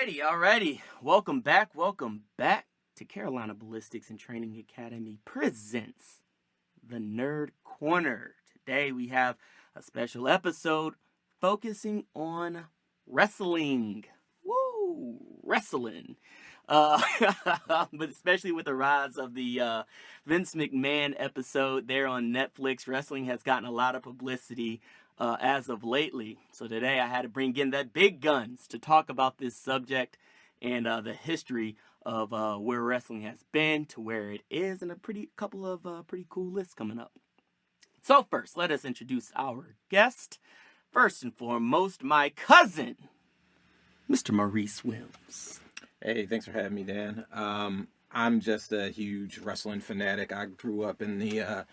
Alrighty. Welcome back to Carolina Ballistics and Training Academy presents the Nerd Corner. Today we have a special episode focusing on wrestling. Woo! Wrestling. But especially with the rise of the Vince McMahon episode there on Netflix, wrestling has gotten a lot of publicity as of lately. So today I had to bring in the big guns to talk about this subject and the history of where wrestling has been to where it is, and a couple of pretty cool lists coming up. So first, let us introduce our guest. First and foremost, my cousin, Mr. Maurice Wills. Hey, thanks for having me, Dan. I'm just a huge wrestling fanatic. I grew up in the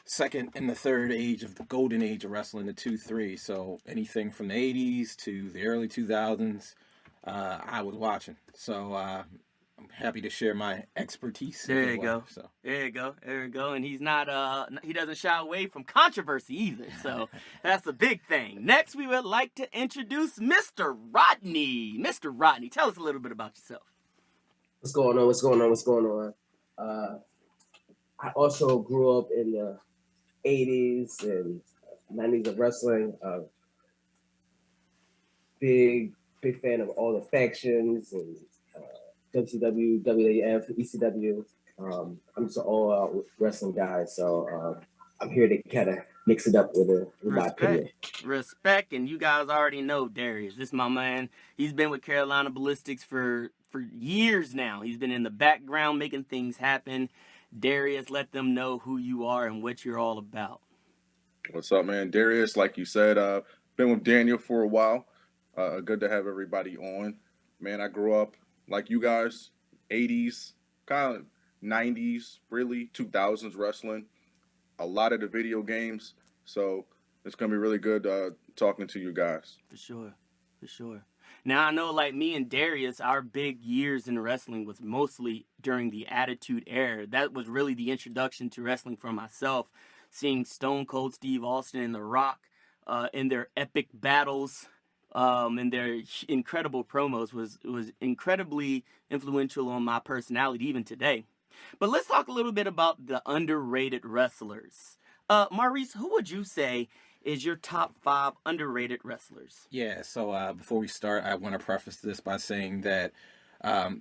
second and the third age of the golden age of wrestling, the 2-3. So anything from the 80s to the early 2000s, I was watching. So I'm happy to share my expertise. There you go. There you go. And he's not, he doesn't shy away from controversy either. So that's a big thing. Next, we would like to introduce Mr. Rodney. Mr. Rodney, tell us a little bit about yourself. What's going on? I also grew up in the 80s and 90s of wrestling. Big fan of all the factions and WCW, WWF, ECW. I'm just an all-out wrestling guy, so I'm here to kind of mix it up with my opinion. Respect, and you guys already know Darius. This is my man. He's been with Carolina Ballistics for years now. He's been in the background making things happen. Darius, let them know who you are and what you're all about. What's up, man? Darius, like you said, been with Daniel for a while. Good to have everybody on. Man, I grew up like you guys, 80s, kind of 90s, really, 2000s wrestling. A lot of the video games. So it's going to be really good talking to you guys. For sure. Now, I know, like me and Darius, our big years in wrestling was mostly during the Attitude Era. That was really the introduction to wrestling for myself. Seeing Stone Cold Steve Austin and The Rock in their epic battles and their incredible promos was incredibly influential on my personality even today. But let's talk a little bit about the underrated wrestlers. Maurice, who would you say is your top 5 underrated wrestlers? Yeah, so before we start, I want to preface this by saying that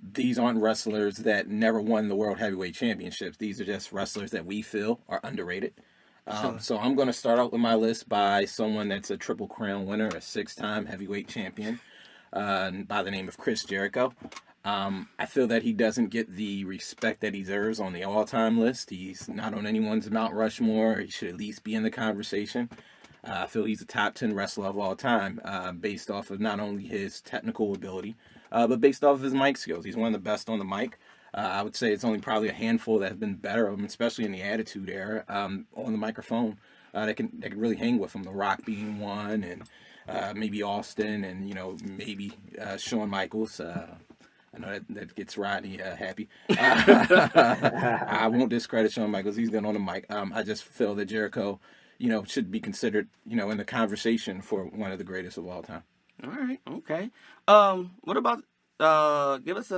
these aren't wrestlers that never won the World Heavyweight Championships. These are just wrestlers that we feel are underrated. Sure. So I'm going to start out with my list by someone that's a Triple Crown winner, a 6-time heavyweight champion by the name of Chris Jericho. I feel that he doesn't get the respect that he deserves on the all-time list. He's not on anyone's Mount Rushmore. He should at least be in the conversation. I feel he's a top 10 wrestler of all time, based off of not only his technical ability, but based off of his mic skills. He's one of the best on the mic. I would say it's only probably a handful that have been better of him, especially in the Attitude Era, on the microphone. That can really hang with him. The Rock being one, and maybe Austin, and maybe Shawn Michaels. I know that gets Rodney happy. I won't discredit Shawn Michaels. He's good on the mic. I just feel that Jericho, should be considered, in the conversation for one of the greatest of all time. All right, okay. What about give us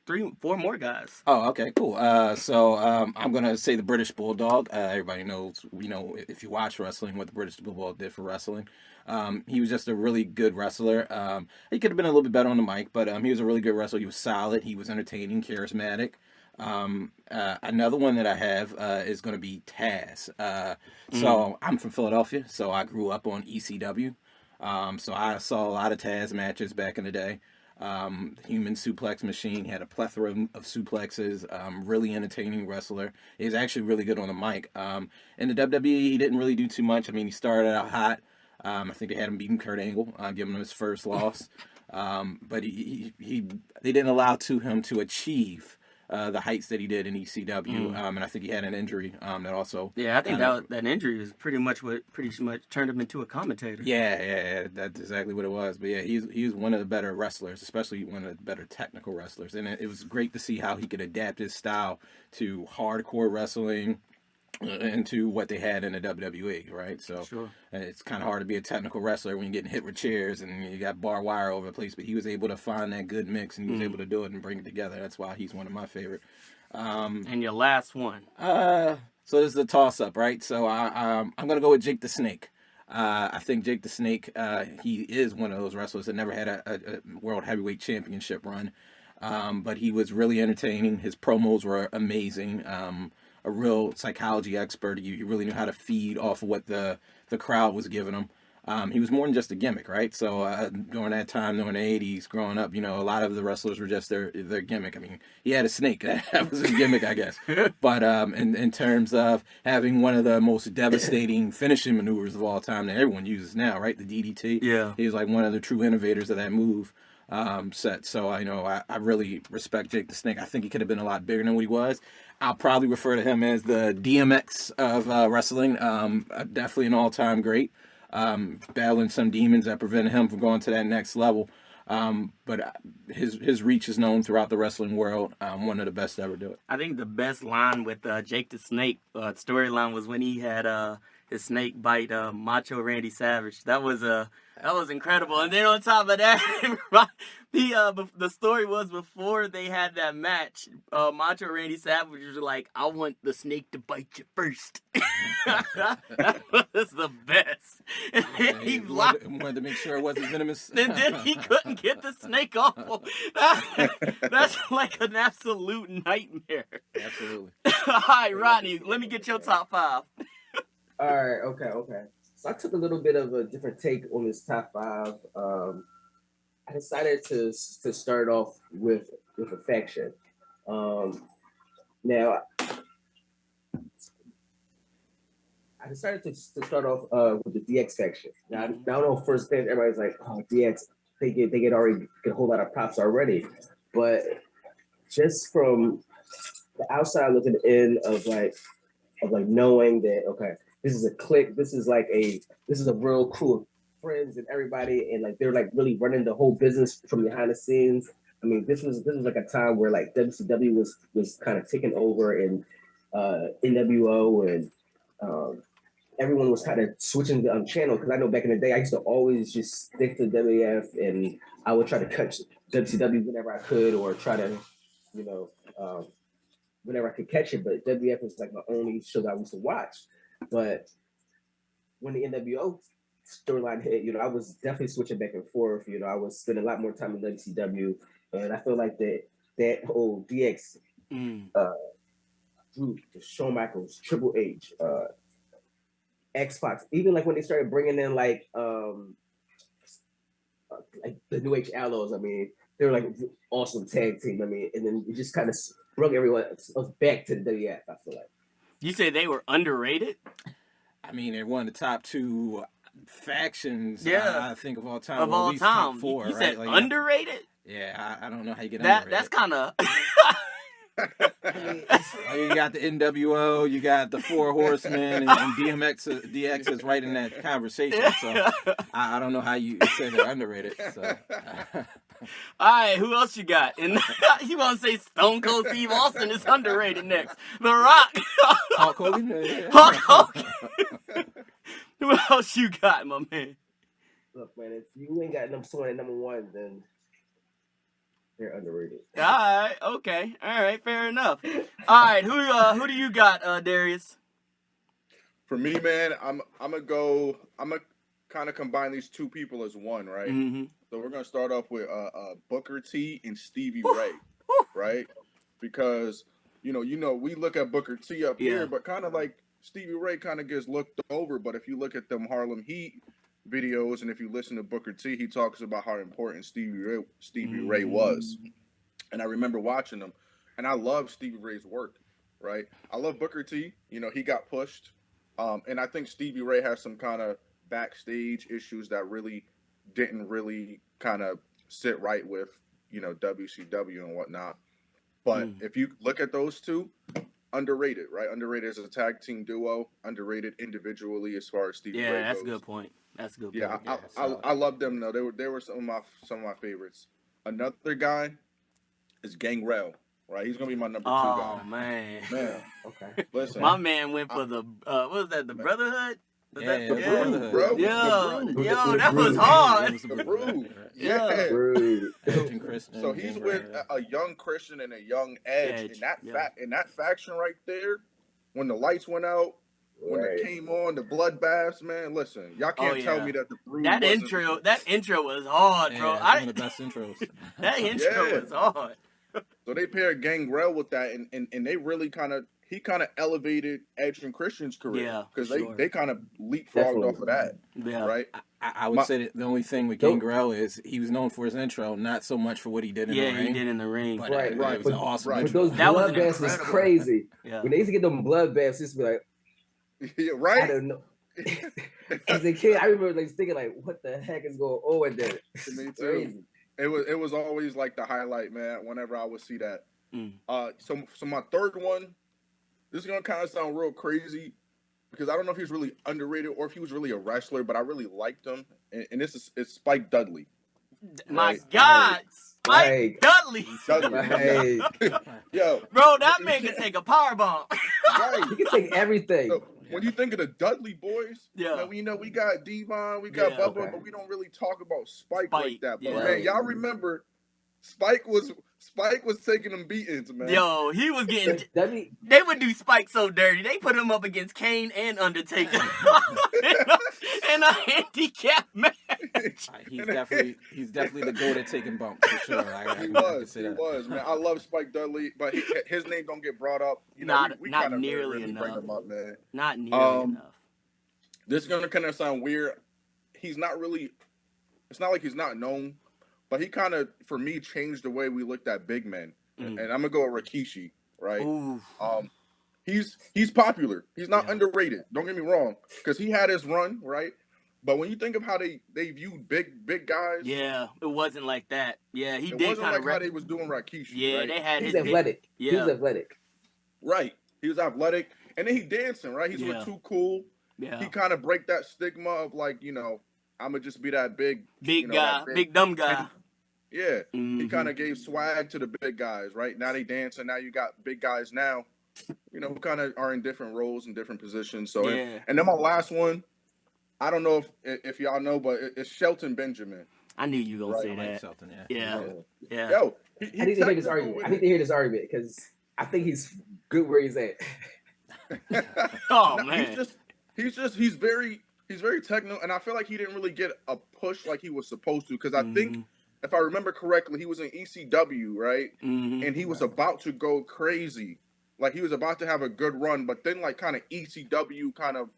3-4 more guys? Oh, okay, cool. So I'm gonna say the British Bulldog. Everybody knows, if you watch wrestling, what the British Bulldog did for wrestling. He was just a really good wrestler. He could have been a little bit better on the mic, but he was a really good wrestler. He was solid. He was entertaining, charismatic. Another one that I have is going to be Taz. So I'm from Philadelphia, so I grew up on ECW. So I saw a lot of Taz matches back in the day. Human suplex machine. He had a plethora of suplexes. Really entertaining wrestler. He's actually really good on the mic. In the WWE, he didn't really do too much. I mean, he started out hot. I think they had him beating Kurt Angle, giving him his first loss. But they didn't allow him to achieve the heights that he did in ECW, and I think he had an injury that also. Yeah, I think that injury was pretty much turned him into a commentator. Yeah, that's exactly what it was. But yeah, he's one of the better wrestlers, especially one of the better technical wrestlers, and it was great to see how he could adapt his style to hardcore wrestling, into what they had in the WWE, right? So Sure. it's kind of hard to be a technical wrestler when you're getting hit with chairs and you got barbed wire over the place. But he was able to find that good mix, and he was able to do it and bring it together. That's why he's one of my favorite. And your last one. So this is a toss up, right? So I'm gonna go with Jake the Snake. I think Jake the Snake, he is one of those wrestlers that never had a world heavyweight championship run, but he was really entertaining. His promos were amazing. A real psychology expert. He really knew how to feed off of what the crowd was giving him. He was more than just a gimmick, right? So during that time, during the 80s, growing up, a lot of the wrestlers were just their gimmick. I mean, he had a snake. That was his gimmick, I guess. But in terms of having one of the most devastating finishing maneuvers of all time that everyone uses now, right? The DDT. Yeah. He was like one of the true innovators of that move set. So I really respect Jake the Snake. I think he could have been a lot bigger than what he was. I'll probably refer to him as the DMX of wrestling. Definitely an all-time great. Battling some demons that prevented him from going to that next level. But his reach is known throughout the wrestling world. One of the best to ever do it. I think the best line with Jake the Snake storyline was when he had his snake bite Macho Randy Savage. That was incredible. And then on top of that, the story was before they had that match, Macho Randy Savage was like, "I want the snake to bite you first." That was the best. And then He wanted to make sure it wasn't venomous. and then he couldn't get the snake off. That's like an absolute nightmare. Absolutely. All right, Rodney, let me get your top 5. All right, okay. So I took a little bit of a different take on this top 5. I decided to start off with a faction. Now, I decided to start off with the DX faction. Now, I don't know, first thing everybody's like, "Oh, DX, they get a whole lot of props already," but just from the outside looking in of knowing that, okay, this is a clique, this is a real crew of friends and everybody, and like they're like really running the whole business from behind the scenes. I mean, this was like a time where like WCW was kind of taking over, and NWO, and everyone was kind of switching the channel, because I know back in the day I used to always just stick to WF, and I would try to catch WCW whenever I could, or try to, whenever I could catch it. But WF was like my only show that I used to watch. But when the NWO storyline hit, I was definitely switching back and forth. I was spending a lot more time in WCW, and I feel like that whole DX group, the Shawn Michaels, Triple H, X-Pac, even like when they started bringing in like the New Age Outlaws, I mean, they were like an awesome tag team. I mean, and then it just kind of brought everyone else back to the WF, I feel like. You say they were underrated? I mean, they're one of the top 2 factions, Yeah, I think, of all time. of well, all at least time. top 4, you right? said Like, underrated? Yeah, I don't know how you get That underrated. that's kind of. You got the NWO, you got the Four Horsemen, and DX is right in that conversation. So I don't know how you say they're underrated. So. All right, who else you got? And you want to say Stone Cold Steve Austin is underrated next? The Rock. Hulk Hogan. Yeah. Hulk Hogan. Who else you got, my man? Look, man, if you ain't got someone at number 1, then they're underrated. All right, okay, all right, fair enough. All right, who do you got, Darius? For me, man, I'm gonna kind of combine these 2 people as one, right? Mm-hmm. So we're gonna start off with Booker T and Stevie Ray, right? Because we look at Booker T up here, but kind of like Stevie Ray kind of gets looked over. But if you look at them Harlem Heat videos, and if you listen to Booker T, he talks about how important Stevie Ray was. And I remember watching him, and I love Stevie Ray's work, right? I love Booker T. He got pushed, and I think Stevie Ray has some kind of backstage issues that didn't really kind of sit right with WCW and whatnot. But if you look at those 2, underrated, right? Underrated as a tag team duo, underrated individually as far as Stevie Ray goes. That's a good point. That's a good point. Yeah, I love them though. They were some of my favorites. Another guy is Gangrel. right? He's gonna be my number 2 Oh guy. man. Man, Okay. listen, My man went for the what was that? The Brotherhood? Was Yeah, that the yeah, Brood, Brotherhood. bro. Yo, The Brood. yo, The that was Brood. hard. It was The Brood, Brood. right. Yeah. Rude. Edge and Christian. So he's with Gangrel, a young Christian and a young Edge, Edge, and that yeah. in that faction right there, when the lights went out, when it Right. came on, the bloodbaths, man. Listen, y'all Oh can't tell yeah. me that the Brood That wasn't. intro was hard, bro. Yeah, it's one of the best intros. That intro Yeah. was hard. So they paired Gangrel with that, and they really he kind of elevated Edge and Christian's career. Yeah, because for sure. they kind of leapfrogged Definitely. off of that, Yeah. right? I would say that the only thing with Nope. Gangrel is he was known for his intro, not so much for what he did in Yeah, the ring. he did in the ring. But Right, it right. was an But- awesome right. But intro. those That was bloodbaths was incredible. crazy. Yeah. When they used to get them bloodbaths, just be like, Yeah, I right. don't know. As a kid, I remember like thinking like, what the heck is going on with that? Me too. Crazy. It was always like the highlight, man. Whenever I would see that. Mm. So my third one, this is gonna kind of sound real crazy because I don't know if he's really underrated or if he was really a wrestler, but I really liked him. And it's Spike Dudley. My Right. God, Spike Right. Dudley. Dudley. Right. Yo, Bro, that you man can can't- take a power bomb. right. He can take everything. So when you think of the Dudley boys, Yeah. man, we got Devon, we got Yeah. Bubba, Okay. but we don't really talk about Spike Spike, like that. But yeah. man, y'all remember Spike was taking them beatings, man. Yo, he was getting. Dudley, They would do Spike so dirty. They put him up against Kane and Undertaker in a handicap match. He's definitely the goat at taking bumps for sure. I He can was, say he that. was, man. I love Spike Dudley, but his name don't get brought up. You know, Not- we not kinda nearly really bring enough. him up, man. Not nearly enough. This is gonna kind of sound weird. He's not really. It's not like he's not known, but he kind of, for me, changed the way we looked at big men. Mm. And I'm gonna go with Rikishi, right? Ooh. He's popular. He's not Yeah. underrated. Don't get me wrong, because he had his run, right? But when you think of how they viewed big guys, Yeah, it wasn't like that. Yeah, he it did wasn't kind like of. how they was doing Rikishi. Yeah, right? they had he's his. athletic. Yeah. He was athletic. Right. He was athletic, and then he dancing, right? He's Yeah. with Too Cool. Yeah. He kind of break that stigma of like, I'm gonna just be that big Big that guy, big dumb guy. Yeah. He Mhm. kind of gave swag to the big guys, right? Now they dance, and now you got big guys now, who kind of are in different roles and different positions. So, Yeah. and then my last one, I don't know if y'all know, but it's Shelton Benjamin. I knew you were gonna Right, say Mike that. Shelton, yeah. Yeah, yeah. Yo, I need to hear this technical argument. with I need to hear this argument because I think he's good where he's at. it. Oh No, man. he's very technical, and I feel like he didn't really get a push like he was supposed to, because I think, if I remember correctly, he was in ECW, right? Mhm. And he was about to go crazy. Like, he was about to have a good run, but then, like, kind of ECW kind of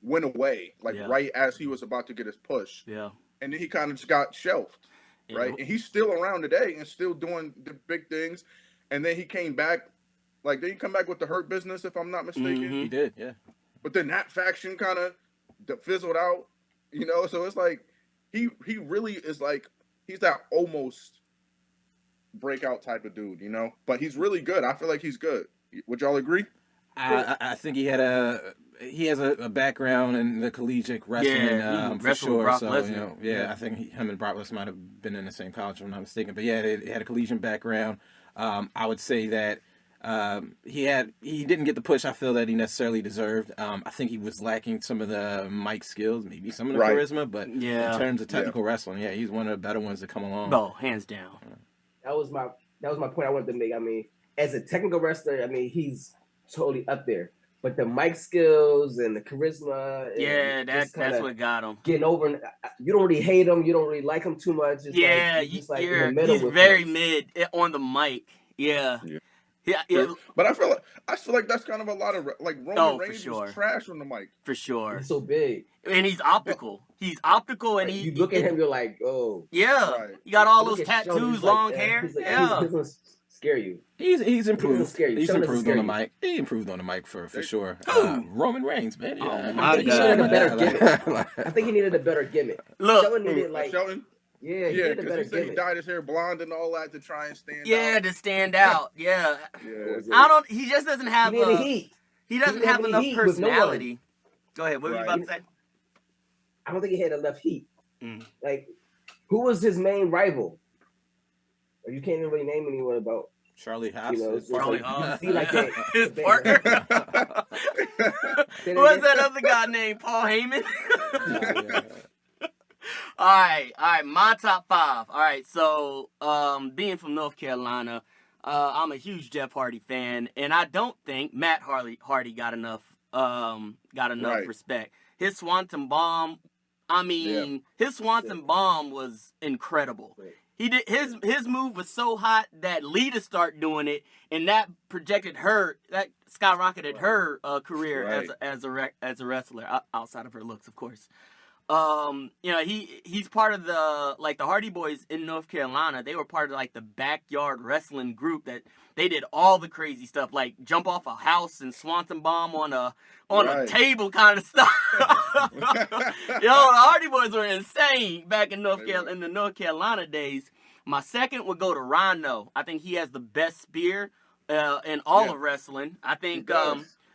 went away, like, Yeah. right as he was about to get his push. Yeah. And then he kind of just got shelved, right? Yeah. And he's still around today and still doing the big things. And then he came back, like, did he come back with the Hurt Business, if I'm not mistaken? Mhm. He did, yeah. But then that faction kind of fizzled out, So it's like, he really is like, he's that almost breakout type of dude, But he's really good. I feel like he's good. Would y'all agree? I think he has a background in the collegiate wrestling, Yeah, he for wrestled with sure. Brock So Lesnar. I think him and Brock Lesnar might have been in the same college, if I'm not mistaken. But yeah, they had a collegiate background. I would say that he didn't get the push I feel that he necessarily deserved. I think he was lacking some of the mic skills, maybe some of the Right. charisma, but Yeah. in terms of technical wrestling, yeah, he's one of the better ones to come along. Bro, hands down. That was my point I wanted to make. I mean, as a technical wrestler, I mean, he's totally up there. But the mic skills and the charisma, and Yeah, just that's kinda what got him. getting over. You don't really hate him. You don't really like him too much. It's Yeah, like, you're just like in the you're, middle he's with very him. mid on the mic. Yeah. Yeah. Yeah, But I feel like that's kind of a lot of, like, Roman Oh, for Reigns sure. was trash on the mic. for sure. He's so big. And he's optical. He's optical, and Like, he. you look at him, you're like, oh. Yeah, Right. you got all You those look at Sheldon, tattoos, he's like, long yeah, hair. he's like, Yeah. he doesn't scare you. He's improved. scare you. He's Sheldon doesn't improved on the scare mic. He improved on the mic for sure. Who? Roman Reigns, man. Oh, Yeah, my I think he God. should have He needed a better like- I think he needed a better gimmick. Look, Sheldon needed like, Shelton? yeah, he Yeah, needed a because better he said he gimmick. dyed his hair blonde and all that to try and stand yeah, out. to stand out. Yeah, Yeah. He just doesn't He have. needed heat. He doesn't He didn't have have any enough heat with no one. personality. Go ahead. What were you Right. about to say? I don't think he had enough heat. Mm. Like, who was his main rival? Or you can't even really name anyone about. Charlie Haas. You know, his it's like partner. you see like that. His that- partner. Say Who was again? that other guy named Paul Heyman? Yeah. All right, my top 5. All right, so being from North Carolina, I'm a huge Jeff Hardy fan, and I don't think Matt Hardy got enough Right. respect. His Swanton Bomb, his Swanton Bomb was incredible. He did his move was so hot that Lita started doing it, and that skyrocketed her career Right. as a wrestler outside of her looks, of course. He's part of the Hardy Boys in North Carolina. They were part of like the backyard wrestling group that they did all the crazy stuff, like jump off a house and Swanton Bomb on a Right. table kind of stuff. The Hardy Boys were insane back in in the North Carolina days. My second would go to Rhino. I think he has the best spear in all of wrestling. I think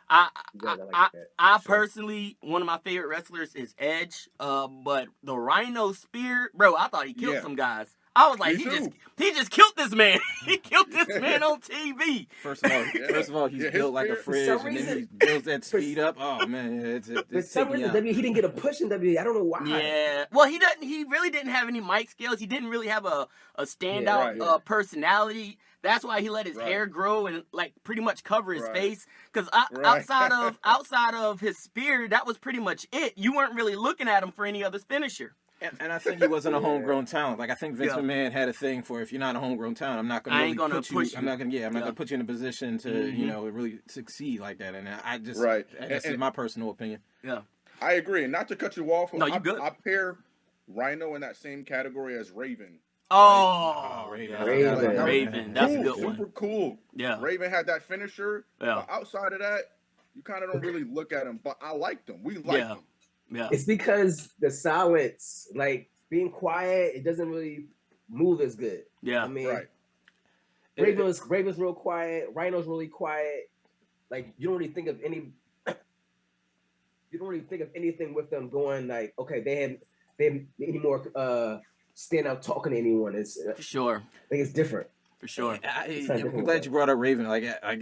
I personally, one of my favorite wrestlers is Edge, but the Rhino Spear, bro, I thought he killed some guys. I was like, Me too. he just killed this man. He killed this man on TV. First of all, he's built like a fridge, some and then reason- he builds that speed up. Oh man, it's For some taking reason, you out. he didn't get a push in WWE. I don't know why. Yeah, well, he really didn't have any mic skills. He didn't really have a standout right. personality. That's why he let his Right. hair grow and like pretty much cover his Right. face. Because Right. outside of his spear, that was pretty much it. You weren't really looking at him for any other finisher. And I think he wasn't a homegrown talent. Like I think Vince Yeah. McMahon had a thing for if you're not a homegrown talent, I'm not going I to ain't really gonna put you. push you. I'm not going to. I'm not Yeah. going to put you in a position to Mhm. really succeed like that. And I just Right. That's And- my personal opinion. Yeah. I agree. And not to cut you off, No, you good. I pair Rhino in that same category as Raven. Oh, Raven. Raven. That's a Cool, good super one. cool. Yeah. Raven had that finisher. Yeah. But outside of that, you kind of don't really look at him. But I liked him. We liked Yeah. him. Yeah. It's because the silence, like being quiet, it doesn't really move as good. Yeah. I mean, Right. Raven's real quiet. Rhino's really quiet. Like you don't really think of anything with them going like, okay, they have any more stand out talking to anyone. It's I For sure. think it's different. For sure. I'm glad you brought up Raven.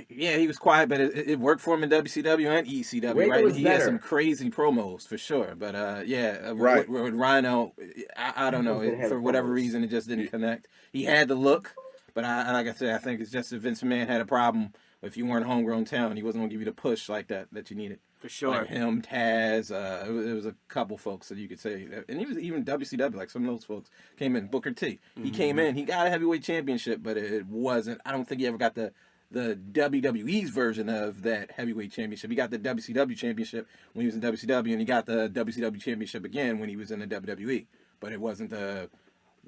Yeah, he was quiet, but it worked for him in WCW and ECW, Raven right? was He had better. some crazy promos for sure. But Right. with Rhino, I don't know. Raven had For whatever promos. reason, it just didn't connect. He had the look, but like I said, I think it's just that Vince McMahon had a problem. If you weren't homegrown talent, he wasn't going to give you the push like that you needed. For sure. Like him, Taz, it was a couple folks that you could say, and even WCW, like some of those folks came in. Booker T, he came in, he got a heavyweight championship, but it wasn't. I don't think he ever got the WWE's version of that heavyweight championship. He got the WCW championship when he was in WCW, and he got the WCW championship again when he was in the WWE. But it wasn't the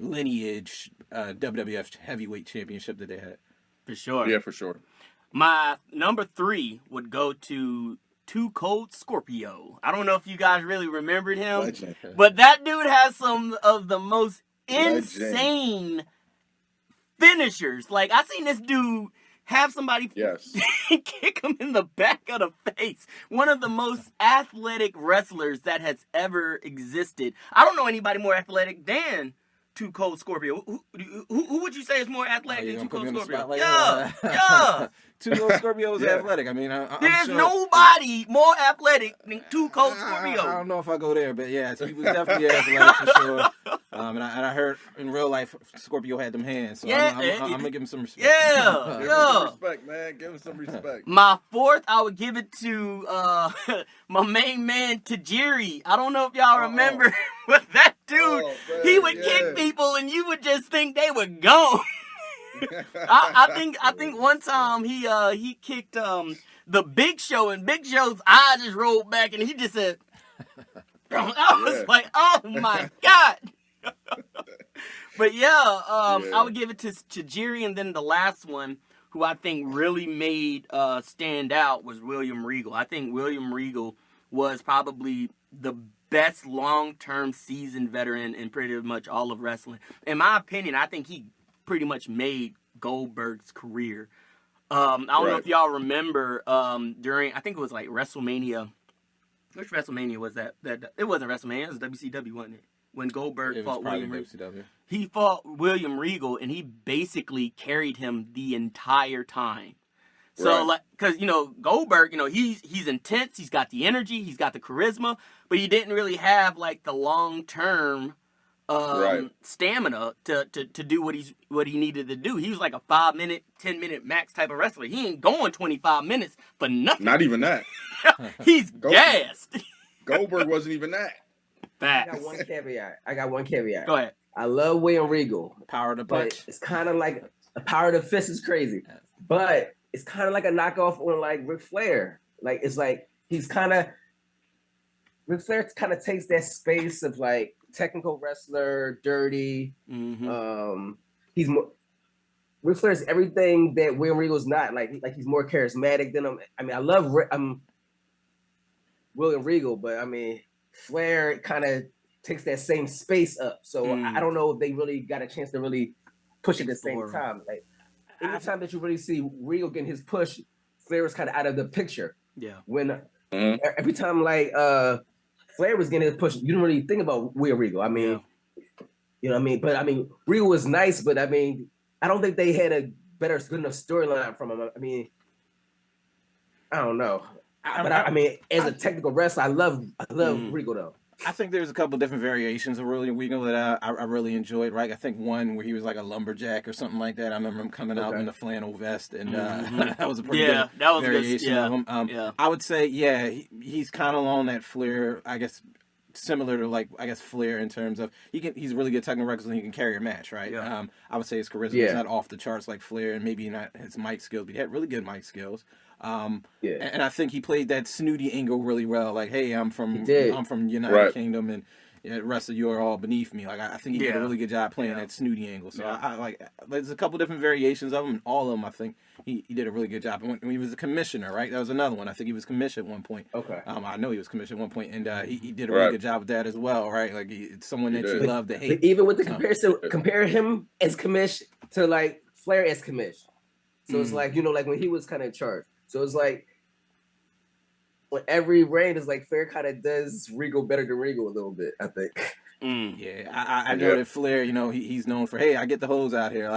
lineage WWF heavyweight championship that they had. For sure. Yeah, for sure. My number 3 would go to Too Cold Scorpio. I don't know if you guys really remembered him, Legend. but that dude has some of the most Legend. insane finishers. Like, I seen this dude have somebody Yes. kick him in the back of the face. One of the most athletic wrestlers that has ever existed. I don't know anybody more athletic than Too Cold Scorpio. Who would you say is more athletic than Too Cold Scorpio? Yeah. Too Cold Scorpio is Yeah. athletic. I mean, I'm There's sure, nobody more athletic than Too Cold I Scorpio. don't know if I go there, but yeah, he was definitely athletic for sure. And I heard in real life Scorpio had them hands, so Yeah, I'm gonna give him some respect. Yeah, Give him yeah. some respect, man. Give him some respect. My 4th, I would give it to my main man Tajiri. I don't know if y'all remember, but that dude, Oh, man, he would yeah. kick people, and you would just think they were gone. I think one time he kicked the Big Show, and Big Show's eye just rolled back, and he just said, I was Yeah. like, oh my god. But yeah, I would give it to Tajiri, and then the last one, who I think really made stand out, was William Regal. I think William Regal was probably the best long-term seasoned veteran in pretty much all of wrestling. In my opinion, I think he pretty much made Goldberg's career. I don't know Right. if y'all remember during, I think it was like WrestleMania. Which WrestleMania was that? It wasn't WrestleMania. It was WCW, wasn't it? when Goldberg It was fought probably William Regal. WCW. He fought William Regal, and he basically carried him the entire time. So, Right. like, because, Goldberg, he's intense. He's got the energy. He's got the charisma. But he didn't really have, like, the long-term Right. stamina to do what he needed to do. He was like a 5-minute, 10-minute max type of wrestler. He ain't going 25 minutes for nothing. Not even that. He's gassed. Goldberg wasn't even that. I Facts. got one caveat. Go ahead. I love William Regal, Power of the but punch. it's kind of like the power of the fist is crazy. But it's kind of like a knockoff on like Ric Flair. Like it's like Ric Flair kind of takes that space of like technical wrestler, dirty. Mm-hmm. He's more. Ric Flair's everything that William Regal's not. Like he's more charismatic than him. I mean, I love William Regal, but I mean Flair kind of takes that same space up. So I don't know if they really got a chance to really push at the same time. Like anytime that you really see Regal getting his push, Flair was kind of out of the picture. Yeah. When every time like Flair was getting his push, you don't really think about William Regal. I mean, you know what I mean? But I mean, Regal was nice, but I mean, I don't think they had a good enough storyline from him. I mean, I don't know. I mean, as a technical wrestler, I love Regal though. I think there's a couple different variations of William Regal that I really enjoyed. Right, I think one where he was like a lumberjack or something like that. I remember him coming out in a flannel vest, and that was a pretty good variation of him. I would say, he's kind of along that Flair, I guess, similar to like Flair in terms of he's really good technical wrestler and he can carry a match, right? Yeah. I would say his charisma is not off the charts like Flair, and maybe not his mic skills, but he had really good mic skills. And I think he played that snooty angle really well. Like, hey, I'm from United Kingdom, and the rest of you are all beneath me. Like, I think he did a really good job playing that snooty angle. So I like. There's a couple different variations of him, and all of them I think he did a really good job. And when he was a commissioner, right? That was another one. I think he was commissioned at one point. Okay. I know he was commissioned at one point, and he did a really good job with that as well, right? Like it's someone that you love to hate. But even with the comparison, compare him as commish to like Flair as commish. So it's like like when he was kind of in charge. So it's like when every reign is like Flair kind of does Regal better than Regal a little bit, I think. Yeah, I know that Flair, he's known for, hey, I get the hose out here.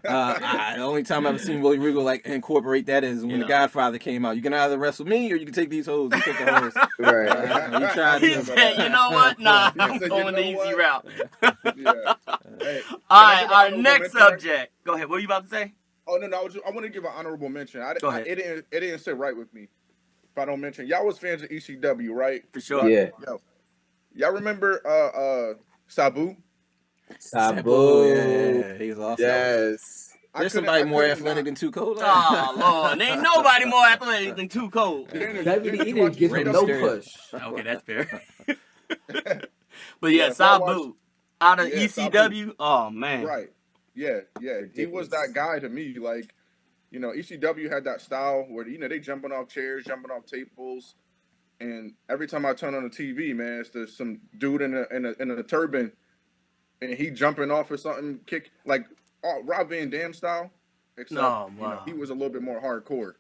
The only time I've ever seen Willie Regal like incorporate that is when The Godfather came out. You can either wrestle me or you can take these hoses. He took the hose. Right. He tried He said, you know what? Nah, I'm going the easy route. Hey, All right, our next subject. Go ahead. What were you about to say? Oh no, I want to give an honorable mention. Go ahead. It didn't sit right with me if I don't mention. Y'all was fans of ECW, right? For sure. Yeah. Y'all remember Sabu? Sabu. Yeah, he's awesome. Yes. There's somebody more athletic than Too Cold. Oh Lord, ain't nobody more athletic than Too Cold. WWE didn't give him no push. Okay, that's fair. But yeah, Sabu out of ECW. Sabu. Oh man. Right. Yeah. He was that guy to me. Like, ECW had that style where they jumping off chairs, jumping off tables, and every time I turn on the TV, man, there's some dude in a turban, and he jumping off or something, kick like Rob Van Dam style. Except he was a little bit more hardcore.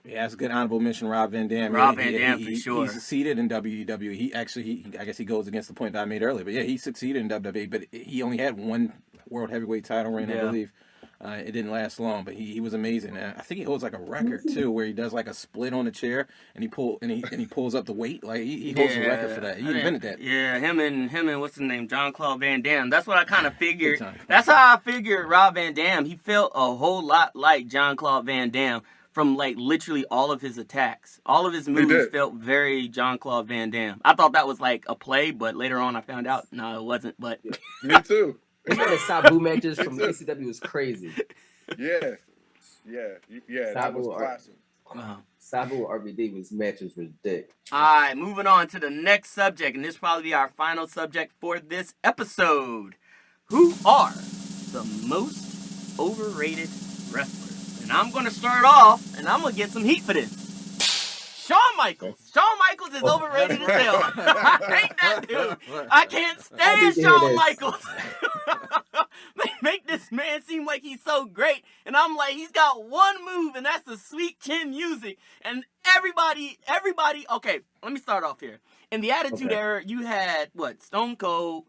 Yeah, that's a good honorable mention, Rob Van Dam. Rob Van Dam, for sure. He succeeded in WWE. I guess he goes against the point that I made earlier. But yeah, he succeeded in WWE, but he only had one world heavyweight title reign, I believe. It didn't last long, but he was amazing. And I think he holds like a record too, where he does like a split on the chair and he pulls up the weight. Like he holds a record for that. He invented that. Yeah, him and what's his name, Jean-Claude Van Damme. That's what I kind of figured. That's how I figured Rob Van Dam. He felt a whole lot like Jean-Claude Van Damme from like literally all of his attacks. All of his moves felt very Jean-Claude Van Damme. I thought that was like a play, but later on I found out no, it wasn't. But me too. The Sabu matches from ECW was crazy. Yeah. That was classic. Sabu RVD matches were dick. All right, moving on to the next subject, and this will probably be our final subject for this episode. Who are the most overrated wrestlers? And I'm going to start off, and I'm going to get some heat for this. Shawn Michaels. Shawn Michaels is overrated as hell. I hate that dude. I can't stand Shawn Michaels. Make this man seem like he's so great. And I'm like, he's got one move, and that's the sweet chin music. And everybody, okay, let me start off here. In the Attitude Era, you had, Stone Cold,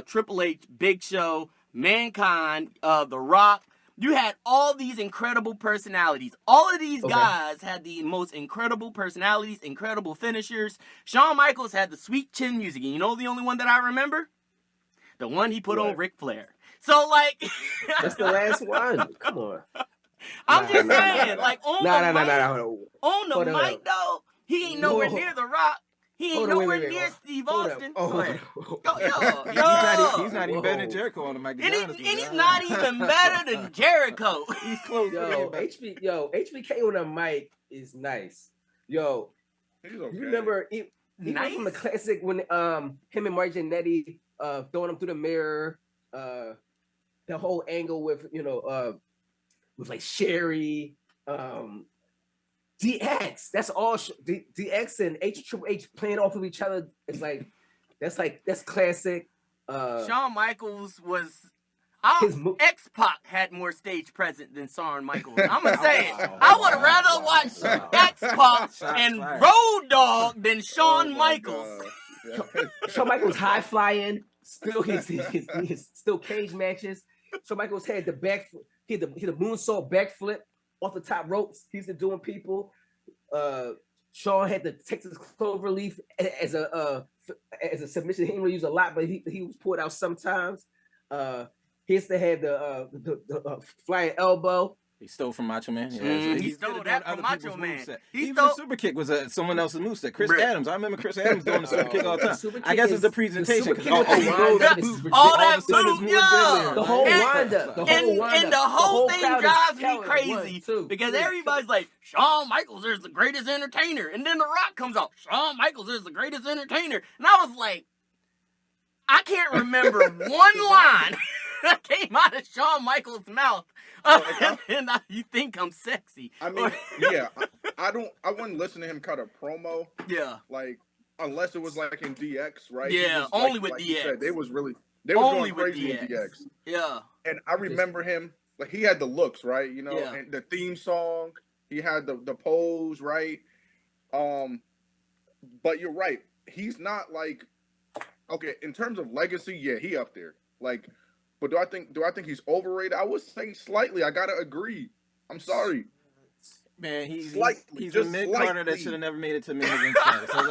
Triple H, Big Show, Mankind, The Rock. You had all these incredible personalities. All of these guys had the most incredible personalities, incredible finishers. Shawn Michaels had the sweet chin music. And you know the only one that I remember? The one he put on Ric Flair. So, like... That's the last one. Come on. I'm just saying, like, on the mic, though, he ain't nowhere near The Rock. He ain't nowhere near Steve Austin. Go ahead. He's not even better than Jericho on the mic. And he's not even better than Jericho. He's close. HBK on the mic is nice. Yo, you remember even from the classic when him and Mark Jannetty throwing him through the mirror, the whole angle with with like Sherry, DX. That's all. DX and Triple H playing off of each other. It's like that's classic. Shawn Michaels was. X-Pac had more stage presence than Shawn Michaels. I'm gonna say it. I would rather watch X-Pac and Road Dogg than Shawn Michaels. Shawn Michaels high flying. Still his still cage matches. Shawn Michaels had the he had the moonsault backflip off the top ropes. He's doing people. Shawn had the Texas Cloverleaf as a submission. He didn't really use a lot, but he was pulled out sometimes. He used to have the flying elbow. He stole from Macho Man. Yeah, he stole that from Macho Man. The super kick was someone else's moveset. Chris Adams. I remember Chris Adams doing the super kick all the time. I guess it's the presentation. All that boot, yeah. The whole wind-up. And the whole thing drives me crazy because everybody's like, Shawn Michaels is the greatest entertainer. And then The Rock comes out, Shawn Michaels is the greatest entertainer. And I was like, I can't remember one line that came out of Shawn Michaels' mouth. And you think I'm sexy. I mean, yeah, I wouldn't listen to him cut a promo. Yeah. Like, unless it was like in DX, right? Yeah, only with DX. Said, they was going crazy in DX. Yeah. And I remember him, like, he had the looks, right? And the theme song, he had the pose, right? But you're right. He's not like, okay, in terms of legacy, yeah, he up there. Like, but do I think he's overrated? I would say slightly. I gotta agree. I'm sorry. Man, he's a mid-carder that should have never made it to main event status. So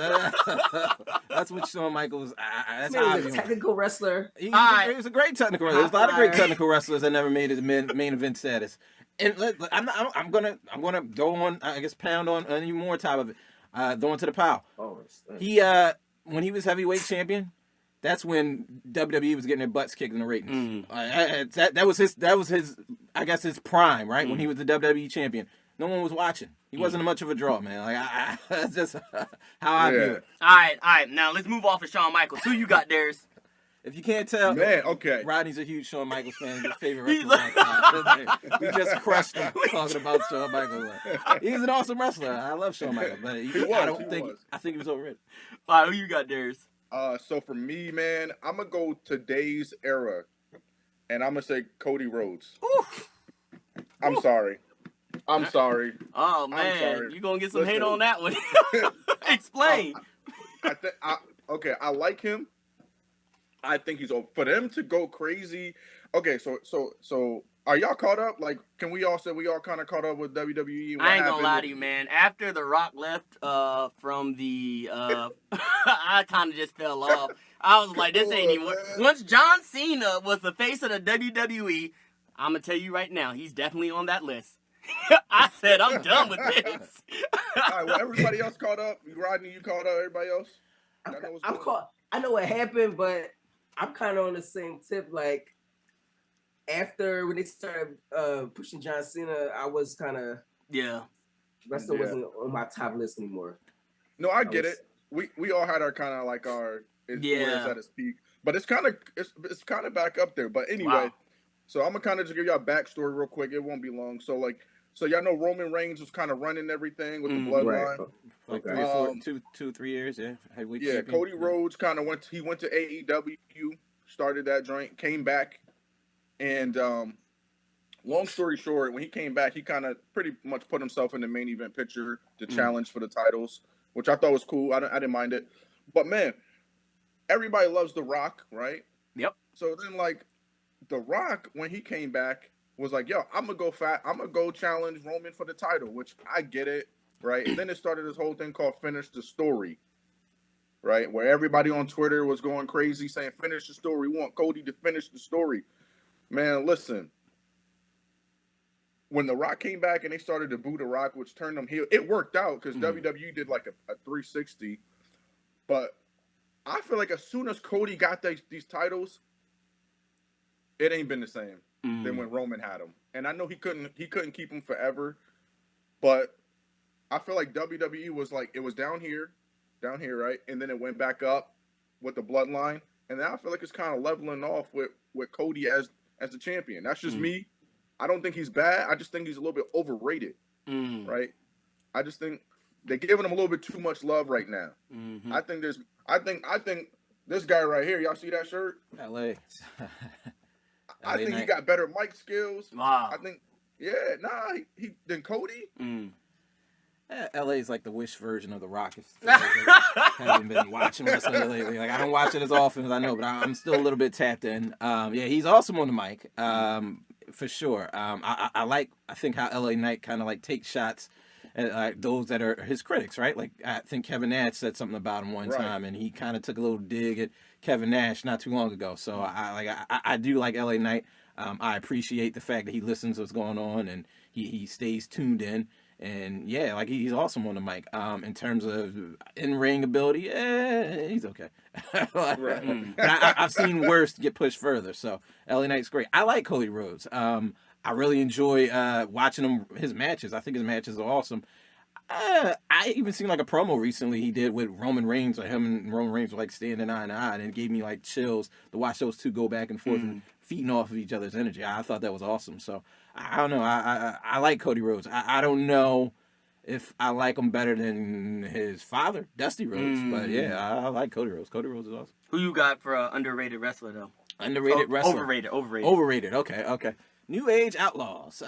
that's what Shawn Michaels. That's how he's a technical wrestler. He was a great technical wrestler. There's a lot of great technical wrestlers that never made it to main event status. And I'm gonna go on. I guess pound on any more top of it. Going to the pile. He when he was heavyweight champion. That's when WWE was getting their butts kicked in the ratings. That was his I guess his prime, right? When he was the WWE champion. No one was watching. He wasn't much of a draw, man. Like that's just how I view it. All right. Now let's move off of Shawn Michaels. Who you got, Darius? If you can't tell, man, okay. Rodney's a huge Shawn Michaels fan. His favorite wrestler. We just crushed him talking about Shawn Michaels. He's an awesome wrestler. I love Shawn Michaels, but I think he was overrated. All right, who you got, Darius? So for me, man, I'm gonna go today's era, and I'm gonna say Cody Rhodes. Oof. I'm sorry. Oh man, you gonna get some hate on that one? Explain. I like him. I think he's over. For them to go crazy. Okay, so are y'all caught up? Like, can we all say we all kind of caught up with WWE? I ain't gonna lie to you, man. After The Rock left from the, I kind of just fell off. I was like, this ain't even. Once John Cena was the face of the WWE, I'm gonna tell you right now, he's definitely on that list. I said, I'm done with this. All right, well, everybody else caught up. Rodney, you caught up. Everybody else? I'm caught. I know what happened, but I'm kind of on the same tip. Like, after when they started pushing John Cena, I was kind of wrestling wasn't on my top list anymore. No, I get it. We all had our kind of like our influence at its peak, but it's kind of back up there. But anyway, so I'm gonna kind of just give y'all a backstory real quick. It won't be long. So y'all know Roman Reigns was kind of running everything with the bloodline. Like 3 years, yeah. Yeah, Cody Rhodes kind of went to AEW, started that joint, came back. And long story short, when he came back, he kind of pretty much put himself in the main event picture to challenge for the titles, which I thought was cool. I didn't mind it. But man, everybody loves The Rock, right? Yep. So then, like, The Rock, when he came back, was like, yo, I'm going to go challenge Roman for the title, which I get it, right? And then it started this whole thing called Finish the Story, right? Where everybody on Twitter was going crazy saying, finish the story. We want Cody to finish the story. Man, listen. When The Rock came back and they started to boo The Rock, which turned them heel, it worked out because WWE did like a 360. But I feel like as soon as Cody got these titles, it ain't been the same than when Roman had them. And I know he couldn't keep them forever, but I feel like WWE was like, it was down here, right? And then it went back up with the bloodline. And now I feel like it's kind of leveling off with Cody as the champion. That's just me. I don't think he's bad. I just think he's a little bit overrated, right? I just think they're giving him a little bit too much love right now. I think this guy right here, y'all see that shirt? LA. I think he got better mic skills. Wow. I think, he than Cody. LA is like the Wish version of The Rock. Haven't been watching wrestling lately. Like, I don't watch it as often as I know, but I'm still a little bit tapped in. Yeah, he's awesome on the mic. For sure. I think how LA Knight kind of like takes shots at those that are his critics, right? Like, I think Kevin Nash said something about him one time, and he kind of took a little dig at Kevin Nash not too long ago. So I do like LA Knight. I appreciate the fact that he listens to what's going on and he stays tuned in. And yeah, like he's awesome on the mic. In terms of in-ring ability, he's okay. But I've seen worse get pushed further. So LA Knight's great. I like Cody Rhodes. I really enjoy watching his matches. I think his matches are awesome. I even seen like a promo recently he did with Roman Reigns, or him and Roman Reigns were like standing eye to eye, and it gave me like chills to watch those two go back and forth and feeding off of each other's energy. I thought that was awesome. So I don't know. I like Cody Rhodes. I don't know if I like him better than his father, Dusty Rhodes, but yeah, I like Cody Rhodes. Cody Rhodes is awesome. Who you got for underrated wrestler though? Underrated wrestler. Overrated. Okay. New Age Outlaws.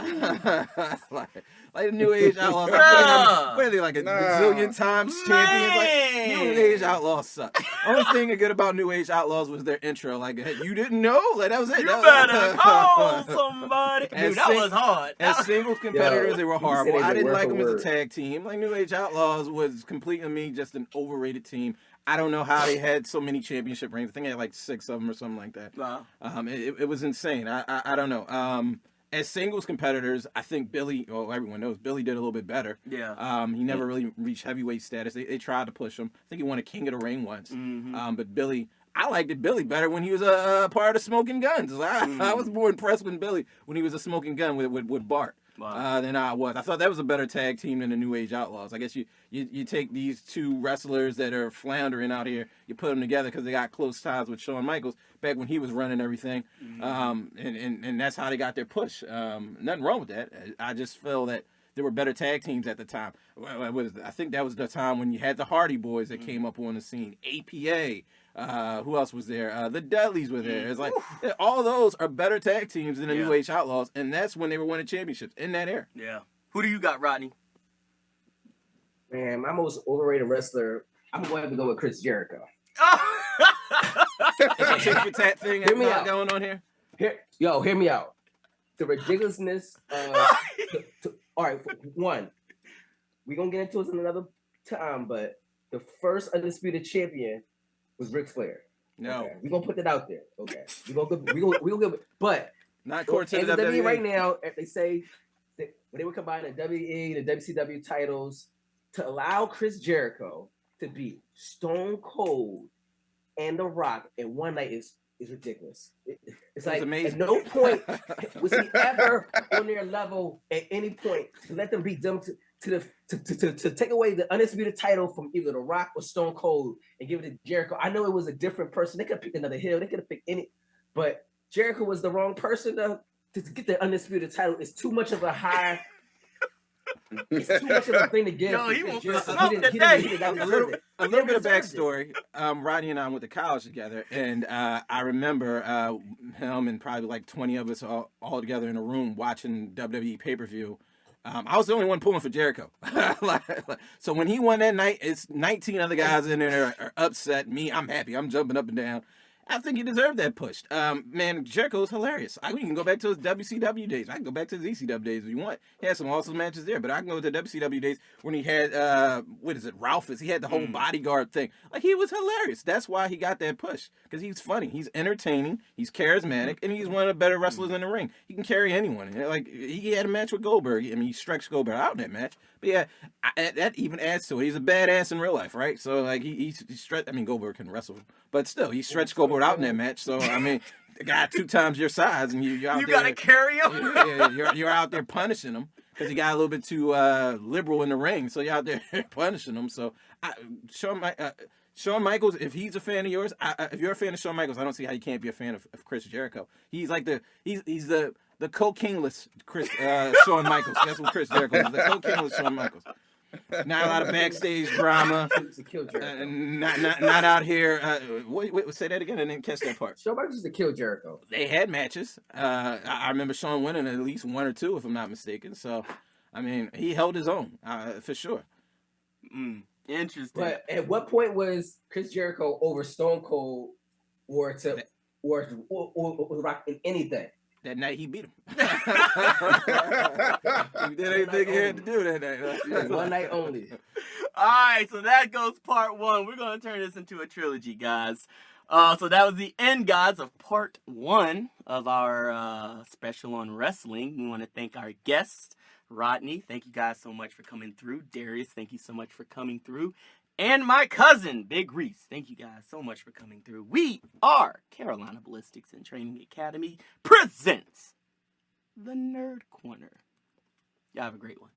like the New Age Outlaws. What are they, like a bazillion times champions? Like, New Age Outlaws suck. Only thing good about New Age Outlaws was their intro. Like, hey, you didn't know? Like, that was it. You better call somebody. Dude, that was hard. As singles competitors, they were horrible. I didn't like them as a word. tag team. Like, New Age Outlaws was completely, to me, just an overrated team. I don't know how they had so many championship rings. I think they had like 6 of them or something like that. Wow. It was insane. I don't know. As singles competitors, I think Billy, everyone knows, Billy did a little bit better. Yeah. He never really reached heavyweight status. They tried to push him. I think he won a King of the Ring once. But Billy, I liked Billy better when he was a part of Smoking Guns. I was more impressed with Billy when he was a Smoking Gun with Bart. Wow. Than I was. I thought that was a better tag team than the New Age Outlaws. I guess you take these two wrestlers that are floundering out here, you put them together because they got close ties with Shawn Michaels back when he was running everything, and that's how they got their push. Nothing wrong with that. I just feel that there were better tag teams at the time. I think that was the time when you had the Hardy Boys that came up on the scene, APA. Who else was there? The Dudleys were there. It's like all those are better tag teams than the New Age Outlaws, and that's when they were winning championships in that era. Yeah. Who do you got, Rodney? Man, my most overrated wrestler, I'm going to have to go with Chris Jericho. Is a tit for tat thing Hear me out. going on here? Hear me out. The ridiculousness of... all right, one, we're going to get into it another time, but the first undisputed champion was Ric Flair. No. Okay. We're going to put that out there. Okay. We're going to but not according to the WWE. Right now, if they say that when they would combine the WWE, the WCW titles to allow Chris Jericho to beat Stone Cold and The Rock in one night is ridiculous. It's like amazing. At no point was he ever on their level at any point to let them beat them to take away the undisputed title from either The Rock or Stone Cold and give it to Jericho. I know it was a different person. They could have picked another heel. They could have picked any, but Jericho was the wrong person to get the undisputed title. It's too much of a high It's too much of a thing to give. Yo, to he Chris wants Jericho. to smoke He today. didn't A deserve little, it. a He little bit of deserved it. backstory. Rodney and I went to college together, and I remember him and probably like 20 of us all together in a room watching WWE pay-per-view. I was the only one pulling for Jericho. So when he won that night, it's 19 other guys in there are upset. Me, I'm happy. I'm jumping up and down. I think he deserved that push. Man, Jericho's hilarious. We can go back to his WCW days. I can go back to his ECW days if you want. He had some awesome matches there, but I can go to the WCW days when he had, Ralphus. He had the whole bodyguard thing. Like, he was hilarious. That's why he got that push, because he's funny. He's entertaining. He's charismatic, and he's one of the better wrestlers in the ring. He can carry anyone. Like, he had a match with Goldberg. I mean, he stretched Goldberg out in that match. But yeah, that even adds to it. He's a badass in real life, right? So, like, he stretched. I mean, Goldberg can wrestle, but still, he stretched Goldberg out in that match. So, I mean, the guy 2 times your size, and you're out there. You gotta carry him. You're out there punishing him because he got a little bit too liberal in the ring. So you're out there punishing him. So Shawn Michaels, if he's a fan of yours, if you're a fan of Shawn Michaels, I don't see how you can't be a fan of Chris Jericho. He's like he's the cocaine'less Shawn Michaels. That's what Chris Jericho is. The cocaine'less Shawn Michaels. Not a lot of backstage drama. Not out here. Wait, say that again. I didn't catch that part. Shawn Michaels used to kill Jericho. They had matches. I remember Shawn winning at least 1 or 2, if I'm not mistaken. So, I mean, he held his own for sure. Interesting. But at what point was Chris Jericho over Stone Cold or Rock in anything? That night he beat him. He did everything he had to do that night. One night only. All right, so that goes part 1. We're going to turn this into a trilogy, guys. So that was the end, guys, of part 1 of our special on wrestling. We want to thank our guests. Rodney, thank you guys so much for coming through. Darius, thank you so much for coming through. And my cousin, Big Reese, thank you guys so much for coming through. We are Carolina Ballistics and Training Academy presents the Nerd Corner. Y'all have a great one.